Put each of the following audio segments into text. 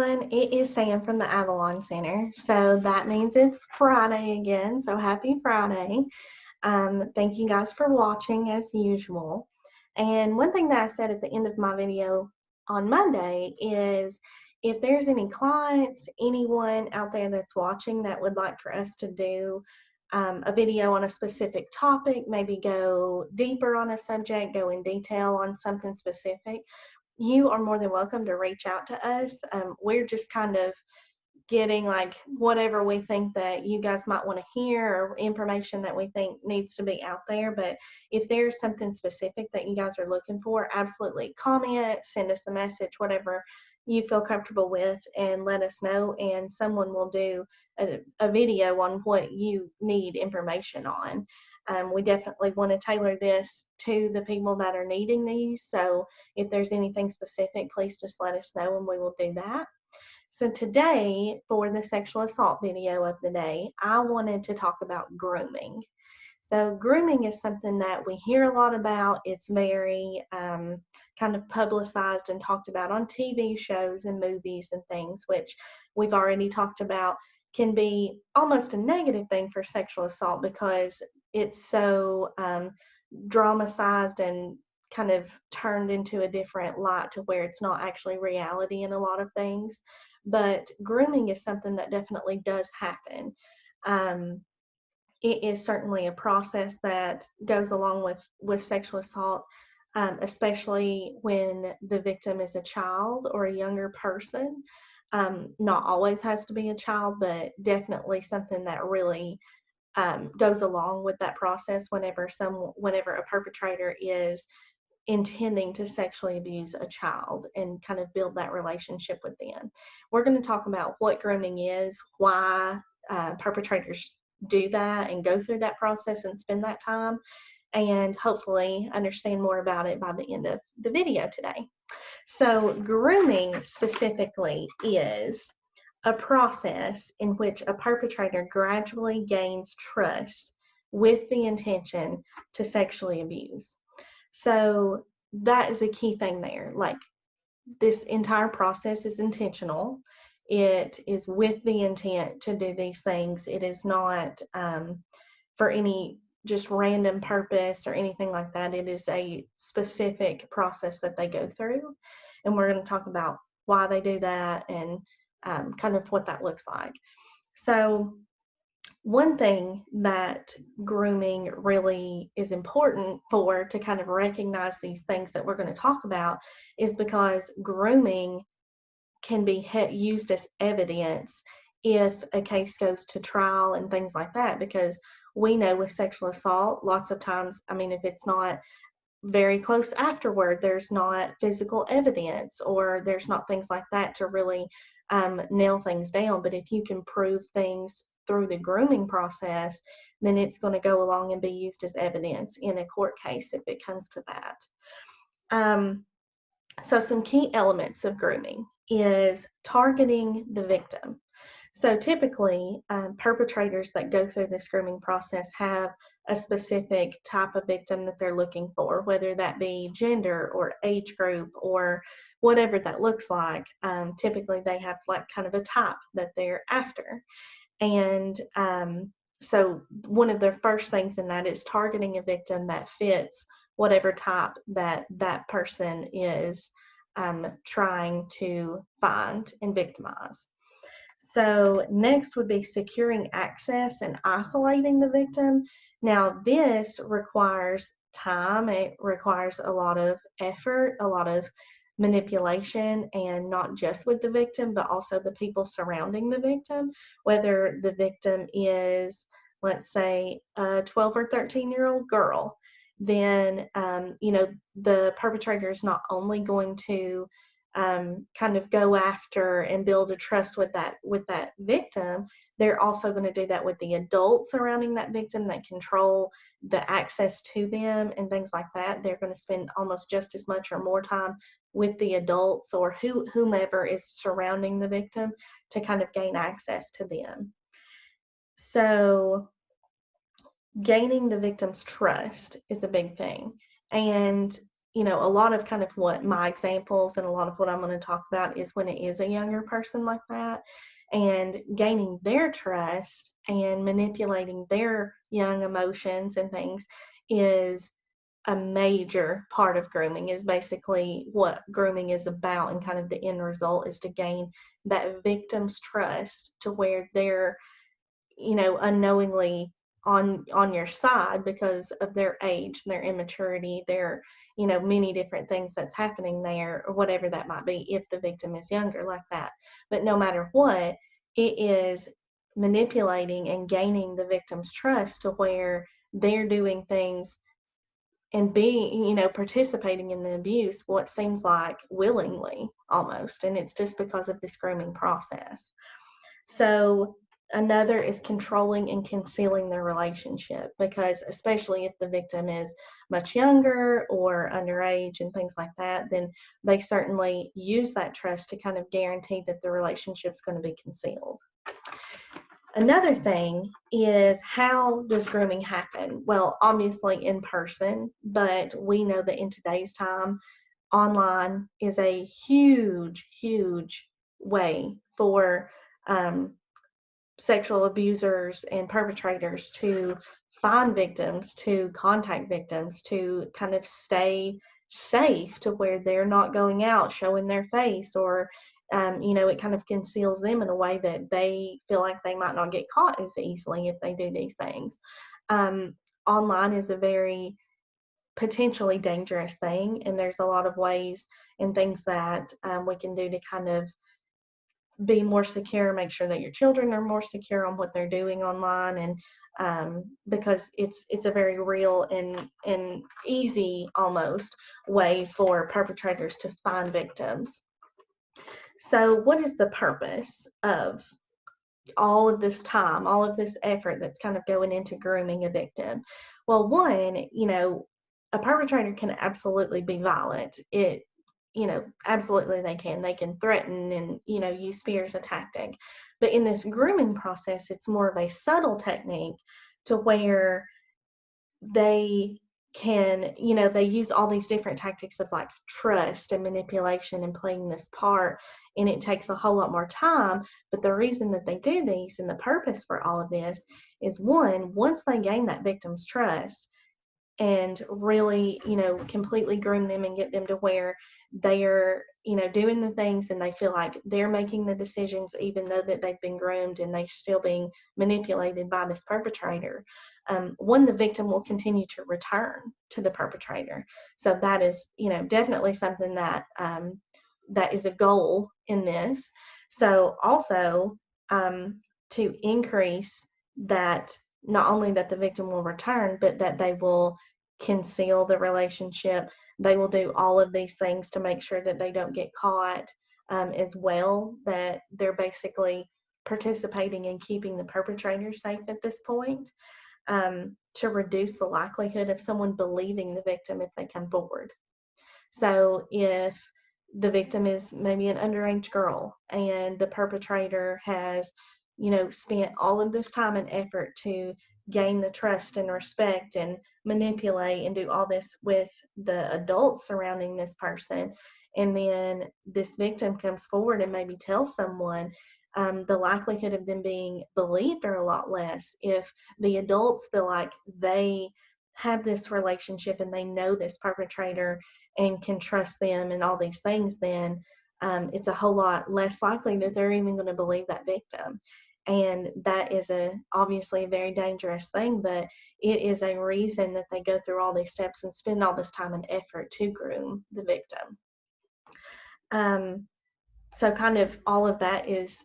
everyone. It is Sam from the Avalon Center. So that means it's Friday again. So happy Friday. Thank you guys for watching as usual. And one thing that I said at the end of my video on Monday is if there's any clients, anyone out there that's watching that would like for us to do a video on a specific topic, maybe go deeper on a subject, go in detail on something specific, you are more than welcome to reach out to us. We're just kind of getting like whatever we think that you guys might want to hear or information that we think needs to be out there. But if there's something specific that you guys are looking for, absolutely comment, send us a message, whatever you feel comfortable with, and let us know, and someone will do a video on what you need information on. We definitely want to tailor this to the people that are needing these. So if there's anything specific, please just let us know and we will do that. So today, for the sexual assault video of the day, I wanted to talk about grooming. So grooming is something that we hear a lot about. It's very kind of publicized and talked about on TV shows and movies and things, which we've already talked about can be almost a negative thing for sexual assault because it's so dramatized and kind of turned into a different light to where it's not actually reality in a lot of things. But grooming is something that definitely does happen. It is certainly a process that goes along with sexual assault, especially when the victim is a child or a younger person. Not always has to be a child, but definitely something that really goes along with that process whenever a perpetrator is intending to sexually abuse a child and kind of build that relationship with them. We're going to talk about what grooming is, why perpetrators do that and go through that process and spend that time, and hopefully understand more about it by the end of the video today. So grooming specifically is a process in which a perpetrator gradually gains trust with the intention to sexually abuse. So that is a key thing there. Like, this entire process is intentional. It is with the intent to do these things. It is not for any just random purpose or anything like that. It is a specific process that they go through. And we're going to talk about why they do that and kind of what that looks like. So one thing that grooming really is important for to kind of recognize these things that we're going to talk about is because grooming can be used as evidence if a case goes to trial and things like that, because we know with sexual assault, lots of times, I mean, if it's not very close afterward, there's not physical evidence or there's not things like that to really nail things down. But if you can prove things through the grooming process, then it's going to go along and be used as evidence in a court case if it comes to that. So some key elements of grooming is targeting the victim. So typically, perpetrators that go through this grooming process have a specific type of victim that they're looking for, whether that be gender or age group or whatever that looks like. Typically, they have like kind of a type that they're after. And so one of the first things in that is targeting a victim that fits whatever type that that person is trying to find and victimize. So next would be securing access and isolating the victim. Now this requires time, it requires a lot of effort, a lot of manipulation, and not just with the victim, but also the people surrounding the victim, whether the victim is, let's say, a 12 or 13-year-old girl, then, the perpetrator is not only going to kind of go after and build a trust with that victim, they're also going to do that with the adults surrounding that victim that control the access to them and things like that. They're going to spend almost just as much or more time with the adults or whomever is surrounding the victim to kind of gain access to them. So gaining the victim's trust is a big thing. And a lot of kind of what my examples and a lot of what I'm going to talk about is when it is a younger person like that, and gaining their trust and manipulating their young emotions and things is a major part of grooming, is basically what grooming is about, and kind of the end result is to gain that victim's trust to where they're unknowingly on your side because of their age, their immaturity, their many different things that's happening there, or whatever that might be if the victim is younger like that. But no matter what, it is manipulating and gaining the victim's trust to where they're doing things and being, participating in the abuse, what seems like willingly almost, and it's just because of this grooming process. So another is controlling and concealing the relationship, because especially if the victim is much younger or underage and things like that, then they certainly use that trust to kind of guarantee that the relationship's going to be concealed. Another thing is, how does grooming happen? Well, obviously in person, but we know that in today's time, online is a huge, huge way for sexual abusers and perpetrators to find victims, to contact victims, to kind of stay safe to where they're not going out showing their face, or it kind of conceals them in a way that they feel like they might not get caught as easily if they do these things. Um, Online is a very potentially dangerous thing, and there's a lot of ways and things that we can do to kind of be more secure, make sure that your children are more secure on what they're doing online, and because it's a very real and easy almost way for perpetrators to find victims. So what is the purpose of all of this time, all of this effort that's kind of going into grooming a victim? Well, one, a perpetrator can absolutely be violent. Absolutely they can. They can threaten and, use fear as a tactic. But in this grooming process, it's more of a subtle technique to where they can, they use all these different tactics of like trust and manipulation and playing this part, and it takes a whole lot more time. But the reason that they do these and the purpose for all of this is, one, once they gain that victim's trust and really, completely groom them and get them to where they're, doing the things and they feel like they're making the decisions, even though that they've been groomed and they're still being manipulated by this perpetrator. One, the victim will continue to return to the perpetrator. So that is, definitely something that that is a goal in this. So also to increase that, not only that the victim will return, but that they will conceal the relationship. They will do all of these things to make sure that they don't get caught, as well, that they're basically participating in keeping the perpetrator safe at this point, to reduce the likelihood of someone believing the victim if they come forward. So if the victim is maybe an underage girl and the perpetrator has, spent all of this time and effort to gain the trust and respect and manipulate and do all this with the adults surrounding this person, and then this victim comes forward and maybe tells someone, the likelihood of them being believed are a lot less. If the adults feel like they have this relationship and they know this perpetrator and can trust them and all these things, then it's a whole lot less likely that they're even going to believe that victim. And that is obviously a very dangerous thing, but it is a reason that they go through all these steps and spend all this time and effort to groom the victim. So kind of all of that is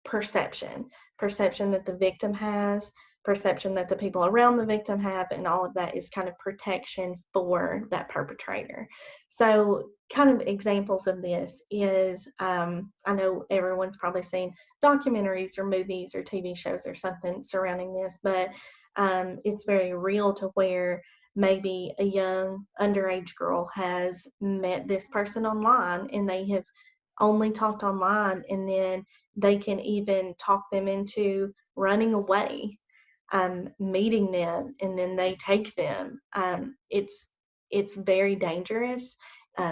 perception that the victim has, perception that the people around the victim have, and all of that is kind of protection for that perpetrator. So kind of examples of this is, I know everyone's probably seen documentaries or movies or TV shows or something surrounding this, but it's very real, to where maybe a young underage girl has met this person online and they have only talked online, and then they can even talk them into running away, meeting them, and then they take them. it's very dangerous.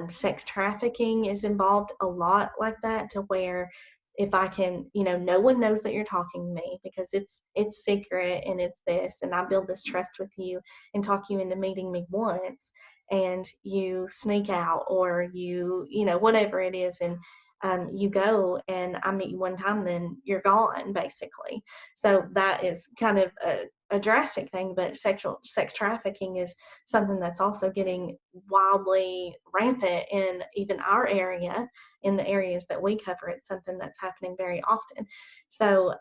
Sex trafficking is involved a lot like that, to where if I can, no one knows that you're talking to me because it's secret and it's this, and I build this trust with you and talk you into meeting me once, and you sneak out, or whatever it is, and you go and I meet you one time, then you're gone, basically. So that is kind of a drastic thing, but sex trafficking is something that's also getting wildly rampant in even our area, in the areas that we cover. It's something that's happening very often. So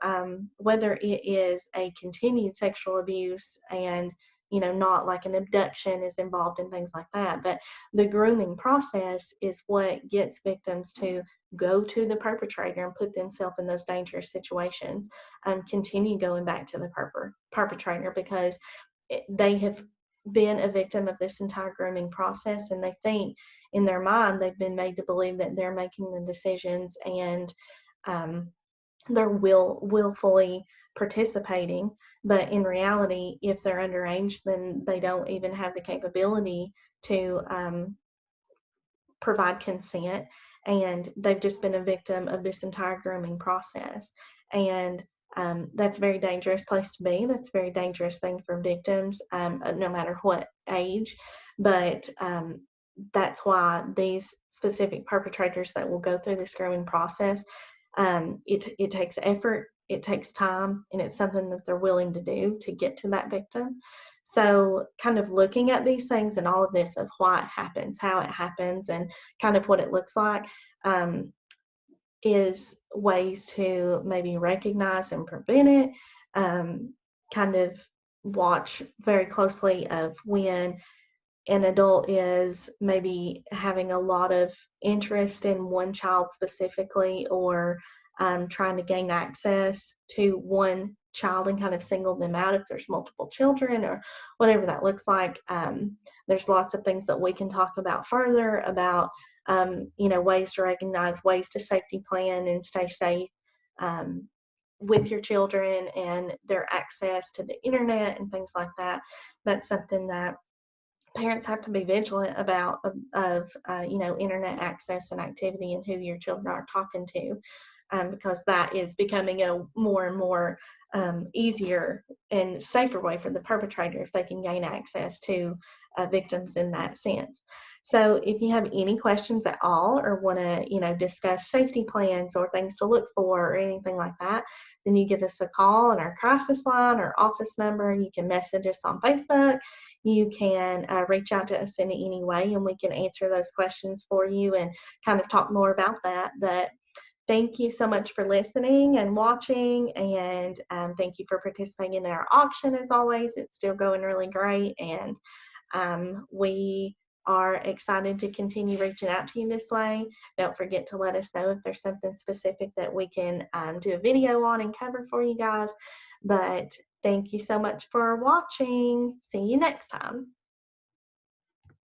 whether it is a continued sexual abuse, and not like an abduction is involved in things like that, but the grooming process is what gets victims to go to the perpetrator and put themselves in those dangerous situations, and continue going back to the perpetrator, because they have been a victim of this entire grooming process, and they think in their mind they've been made to believe that they're making the decisions, and they're willfully participating. But in reality, if they're underage, then they don't even have the capability to provide consent, and they've just been a victim of this entire grooming process. And that's a very dangerous place to be. That's a very dangerous thing for victims, no matter what age. But that's why these specific perpetrators that will go through this grooming process, it takes effort, it takes time, and it's something that they're willing to do to get to that victim. So kind of looking at these things and all of this, of why it happens, how it happens, and kind of what it looks like, is ways to maybe recognize and prevent it. Kind of watch very closely of when an adult is maybe having a lot of interest in one child specifically, or trying to gain access to one child and kind of single them out if there's multiple children, or whatever that looks like. There's lots of things that we can talk about further about, ways to recognize, ways to safety plan and stay safe with your children and their access to the internet and things like that. That's something that parents have to be vigilant about, of internet access and activity, and who your children are talking to, because that is becoming a more and more easier and safer way for the perpetrator if they can gain access to victims in that sense. So if you have any questions at all, or want to discuss safety plans or things to look for or anything like that, then you give us a call on our crisis line or office number. You can message us on Facebook. You can reach out to us in any way, and we can answer those questions for you and kind of talk more about that. But thank you so much for listening and watching, and thank you for participating in our auction. As always, it's still going really great, and we are excited to continue reaching out to you this way. Don't forget to let us know if there's something specific that we can do a video on and cover for you guys. But thank you so much for watching. See you next time.